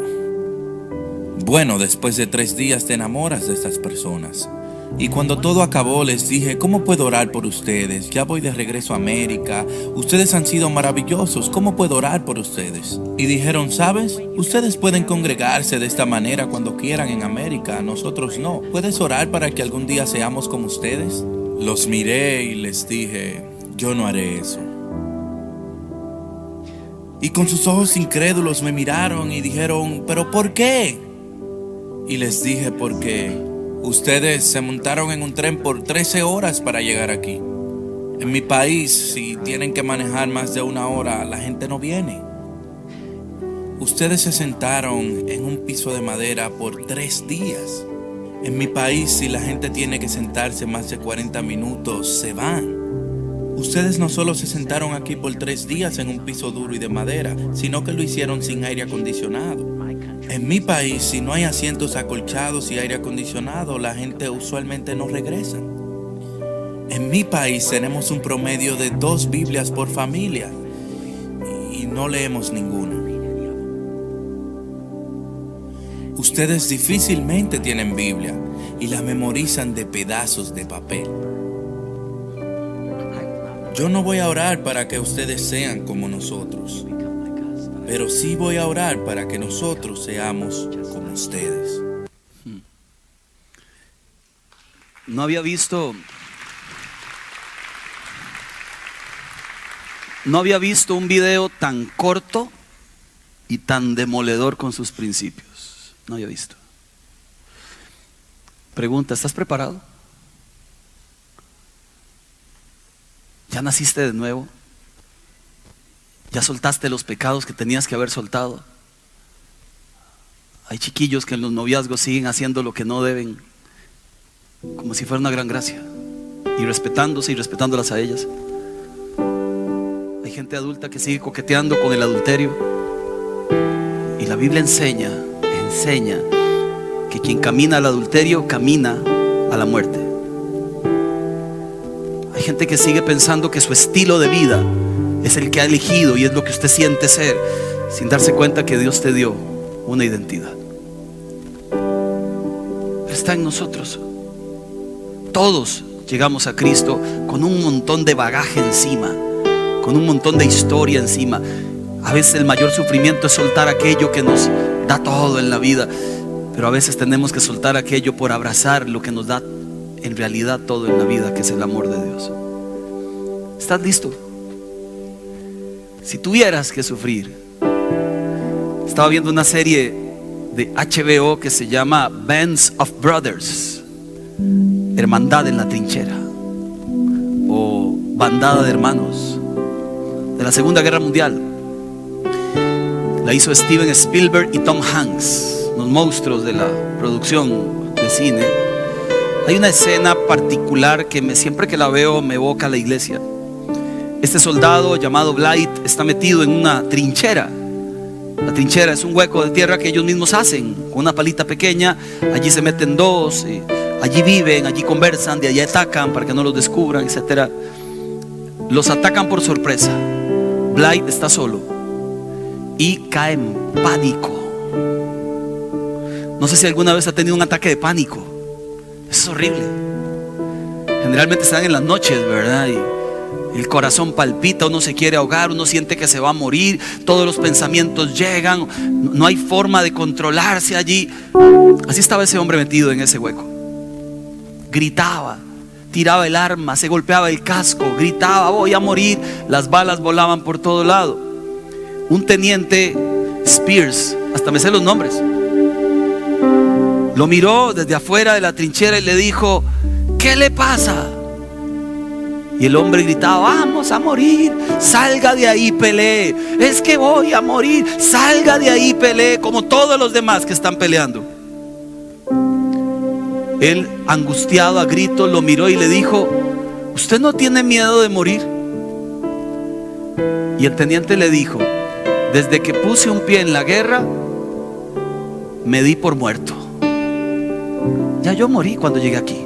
Bueno, después de 3 días te enamoras de estas personas. Y cuando todo acabó les dije: ¿cómo puedo orar por ustedes? Ya voy de regreso a América. Ustedes han sido maravillosos. ¿Cómo puedo orar por ustedes? Y dijeron: ¿sabes? Ustedes pueden congregarse de esta manera cuando quieran en América. Nosotros no. ¿Puedes orar para que algún día seamos como ustedes? Los miré y les dije: yo no haré eso. Y con sus ojos incrédulos me miraron y dijeron: ¿pero por qué? Y les dije: porque ustedes se montaron en un tren por 13 horas para llegar aquí. En mi país, si tienen que manejar más de 1 hora, la gente no viene. Ustedes se sentaron en un piso de madera por 3 días. En mi país, si la gente tiene que sentarse más de 40 minutos, se van. Ustedes no solo se sentaron aquí por 3 días en un piso duro y de madera, sino que lo hicieron sin aire acondicionado. En mi país, si no hay asientos acolchados y aire acondicionado, la gente usualmente no regresa. En mi país tenemos un promedio de 2 Biblias por familia y no leemos ninguna. Ustedes difícilmente tienen Biblia y la memorizan de pedazos de papel. Yo no voy a orar para que ustedes sean como nosotros, pero sí voy a orar para que nosotros seamos como ustedes. No había visto un video tan corto y tan demoledor con sus principios. No había visto. Pregunta: ¿estás preparado? ¿Ya naciste de nuevo? ¿Ya soltaste los pecados que tenías que haber soltado? Hay chiquillos que en los noviazgos siguen haciendo lo que no deben, como si fuera una gran gracia, y respetándose y respetándolas a ellas. Hay gente adulta que sigue coqueteando con el adulterio. Y la Biblia enseña que quien camina al adulterio camina a la muerte. Hay gente que sigue pensando que su estilo de vida es el que ha elegido y es lo que usted siente ser, sin darse cuenta que Dios te dio una identidad. Está en nosotros. Todos llegamos a Cristo con un montón de bagaje encima, con un montón de historia encima. A veces el mayor sufrimiento es soltar aquello que nos da todo en la vida, pero a veces tenemos que soltar aquello por abrazar lo que nos da en realidad todo en la vida, que es el amor de Dios. ¿Estás listo? Si tuvieras que sufrir. Estaba viendo una serie de HBO que se llama Bands of Brothers, Hermandad en la Trinchera, o Bandada de Hermanos, de la Segunda Guerra Mundial. La hizo Steven Spielberg y Tom Hanks, los monstruos de la producción de cine. Hay una escena particular que siempre que la veo me evoca a la iglesia. Este soldado llamado Blight está metido en una trinchera. La trinchera es un hueco de tierra que ellos mismos hacen con una palita pequeña. Allí se meten dos, allí viven, allí conversan, de allí atacan para que no los descubran, etc. Los atacan por sorpresa. Blight está solo y cae en pánico. No sé si alguna vez ha tenido un ataque de pánico. Es horrible. Generalmente están en las noches, ¿verdad? Y el corazón palpita, uno se quiere ahogar, uno siente que se va a morir, todos los pensamientos llegan, no hay forma de controlarse allí. Así estaba ese hombre metido en ese hueco. Gritaba, tiraba el arma, se golpeaba el casco, gritaba: voy a morir. Las balas volaban por todo lado. Un teniente Spears, hasta me sé los nombres, lo miró desde afuera de la trinchera y le dijo: ¿qué le pasa? Y el hombre gritaba: vamos a morir, salga de ahí, pelee. Es que voy a morir, salga de ahí, pelee, como todos los demás que están peleando. Él, angustiado a gritos, lo miró y le dijo: ¿usted no tiene miedo de morir? Y el teniente le dijo: desde que puse un pie en la guerra, me di por muerto. Ya yo morí cuando llegué aquí.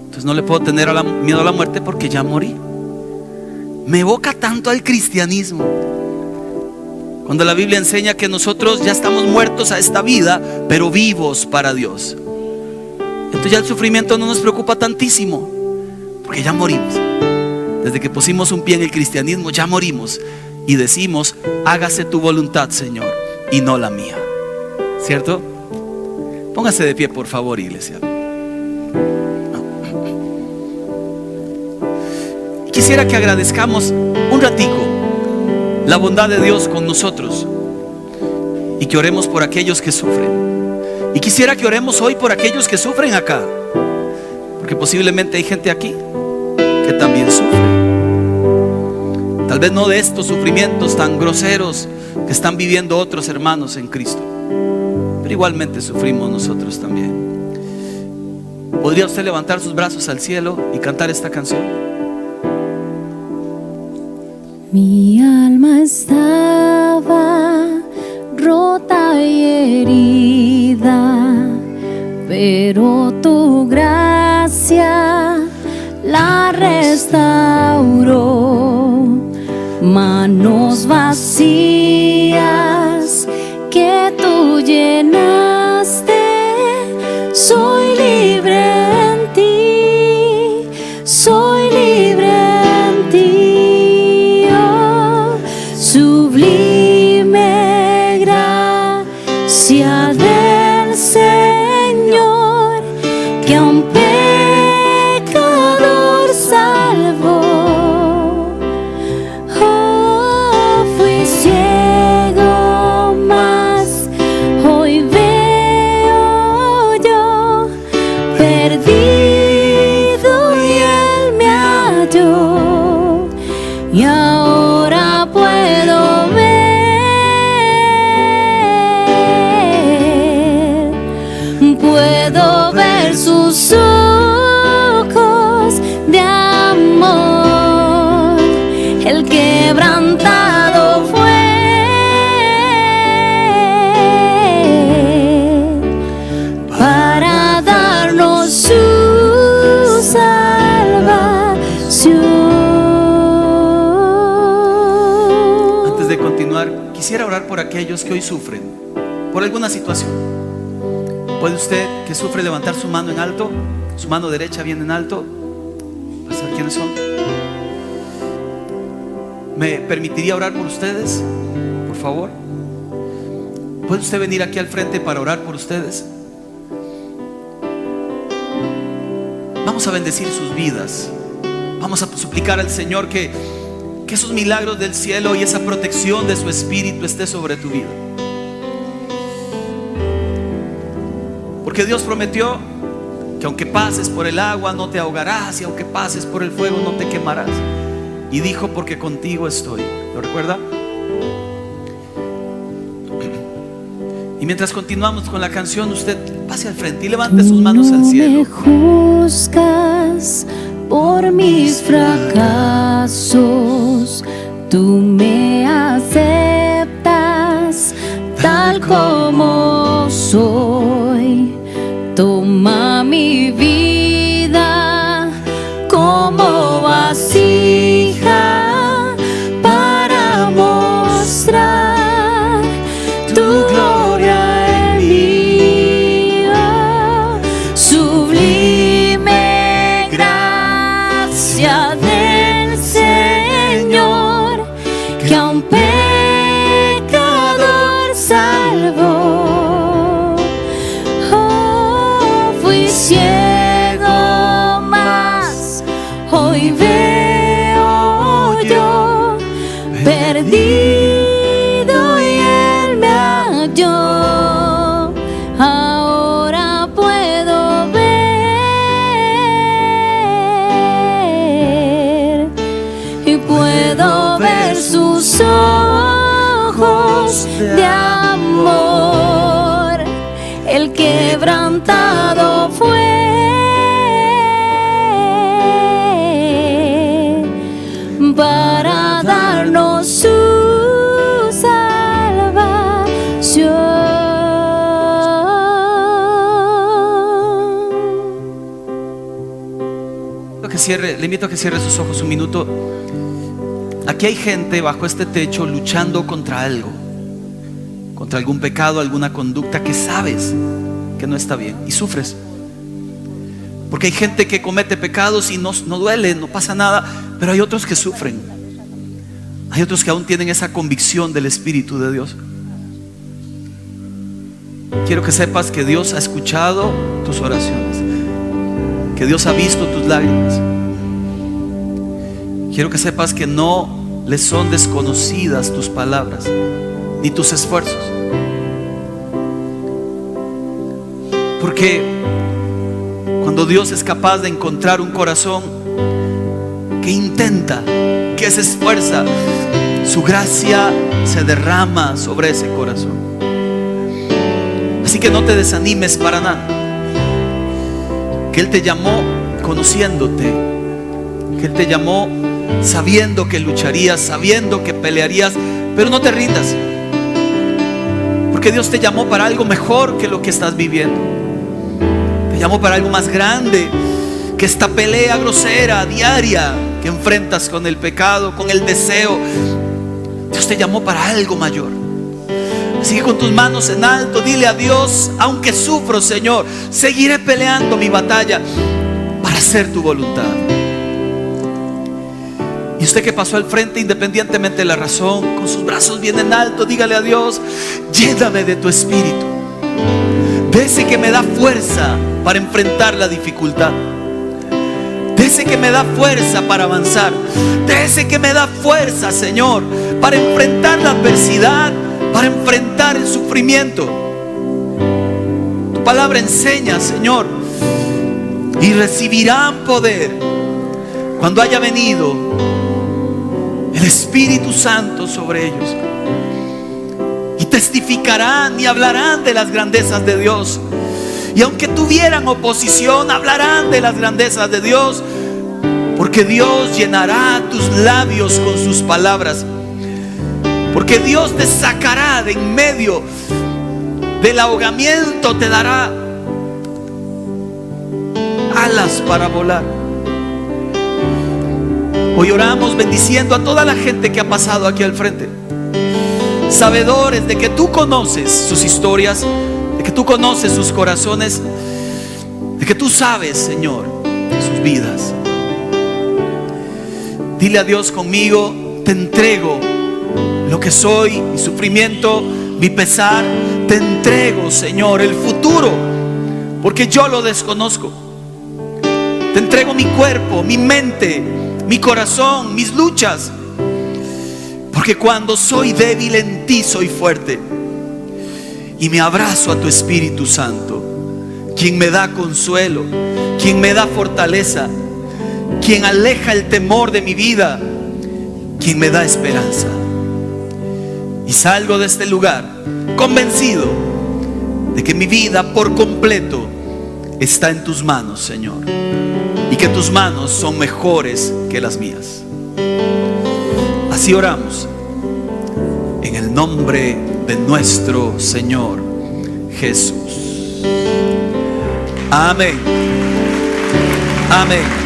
Entonces no le puedo tener miedo a la muerte porque ya morí. Me evoca tanto al cristianismo, cuando la Biblia enseña que nosotros ya estamos muertos a esta vida, pero vivos para Dios. Entonces ya el sufrimiento no nos preocupa tantísimo, porque ya morimos. Desde que pusimos un pie en el cristianismo ya morimos y decimos: hágase tu voluntad, Señor, y no la mía. ¿Cierto? Póngase de pie, por favor, iglesia. Quisiera que agradezcamos un ratico la bondad de Dios con nosotros y que oremos por aquellos que sufren. Y quisiera que oremos hoy por aquellos que sufren acá, porque posiblemente hay gente aquí que también sufre. Tal vez no de estos sufrimientos tan groseros que están viviendo otros hermanos en Cristo, pero igualmente sufrimos nosotros también. ¿Podría usted levantar sus brazos al cielo y cantar esta canción? Mi alma estaba rota y herida, pero tu gracia la restauró. Manos vacías que tú llenaste, soy libre en ti, soy libre en ti. Oh, sublime gracia del Señor, que a un pecador salvó. Oh, fui ciego, mas hoy veo yo, perdido y Él me halló, y ahora puedo ver puedo ver sus ojos de amor. El quebrantado fue para darnos su salvación. Antes de continuar, quisiera orar por aquellos que hoy sufren por alguna situación. ¿Puede usted que sufre levantar su mano en alto? Su mano derecha bien en alto. ¿Para saber quiénes son? ¿Me permitiría orar por ustedes? Por favor. ¿Puede usted venir aquí al frente para orar por ustedes? Vamos a bendecir sus vidas. Vamos a suplicar al Señor que esos milagros del cielo y esa protección de su Espíritu esté sobre tu vida. Porque Dios prometió que aunque pases por el agua no te ahogarás, y aunque pases por el fuego no te quemarás. Y dijo: porque contigo estoy. ¿Lo recuerda? Y mientras continuamos con la canción, usted pase al frente y levante sus manos al cielo. No me juzgas por mis fracasos, tú me aceptas tal como soy. Toma mi vida como vasija para mostrar tu gloria en mí. Oh, sublime gracia del Señor, que a un pecador salvó. Ciego, mas hoy veo yo, perdido y Él me halló. Ahora puedo ver y puedo ver sus ojos de amor. El quebrantado fue para darnos su salvación. Le invito a que cierre sus ojos un minuto. Aquí hay gente bajo este techo luchando contra algo, contra algún pecado, alguna conducta que sabes que no está bien y sufres. Porque hay gente que comete pecados y no duele, no pasa nada, pero hay otros que sufren. Hay otros que aún tienen esa convicción del Espíritu de Dios. Quiero que sepas que Dios ha escuchado tus oraciones, que Dios ha visto tus lágrimas. Quiero que sepas que no les son desconocidas tus palabras ni tus esfuerzos. Porque cuando Dios es capaz de encontrar un corazón que intenta, que se esfuerza, su gracia se derrama sobre ese corazón. Así que no te desanimes para nada. Que Él te llamó conociéndote, que Él te llamó sabiendo que lucharías, sabiendo que pelearías, pero no te rindas, porque Dios te llamó para algo mejor que lo que estás viviendo. Te llamó para algo más grande que esta pelea grosera, diaria, que enfrentas con el pecado, con el deseo. Dios te llamó para algo mayor. Así que con tus manos en alto, dile a Dios: aunque sufro, Señor, seguiré peleando mi batalla para hacer tu voluntad. Y usted que pasó al frente, independientemente de la razón, con sus brazos bien en alto, dígale a Dios: lléname de tu Espíritu, de ese que me da fuerza para enfrentar la dificultad, de ese que me da fuerza para avanzar, de ese que me da fuerza, Señor, para enfrentar la adversidad, para enfrentar el sufrimiento. Tu palabra enseña, Señor, y recibirán poder cuando haya venido el Espíritu Santo sobre ellos, y testificarán y hablarán de las grandezas de Dios, Y aunque tuvieran oposición, hablarán de las grandezas de Dios, porque Dios llenará tus labios con sus palabras. Porque Dios te sacará de en medio del ahogamiento, te dará alas para volar. Hoy oramos bendiciendo a toda la gente que ha pasado aquí al frente, sabedores de que tú conoces sus historias, de que tú conoces sus corazones, de que tú sabes, Señor, sus vidas. Dile a Dios conmigo: te entrego lo que soy, mi sufrimiento, mi pesar. Te entrego, Señor, el futuro, porque yo lo desconozco. Te entrego mi cuerpo, mi mente, mi corazón, mis luchas, porque cuando soy débil en ti soy fuerte. Y me abrazo a tu Espíritu Santo, quien me da consuelo, quien me da fortaleza, quien aleja el temor de mi vida, quien me da esperanza. Y salgo de este lugar convencido de que mi vida por completo está en tus manos, Señor, y que tus manos son mejores que las mías. Así oramos en el nombre de nuestro Señor Jesús. Amén. Amén.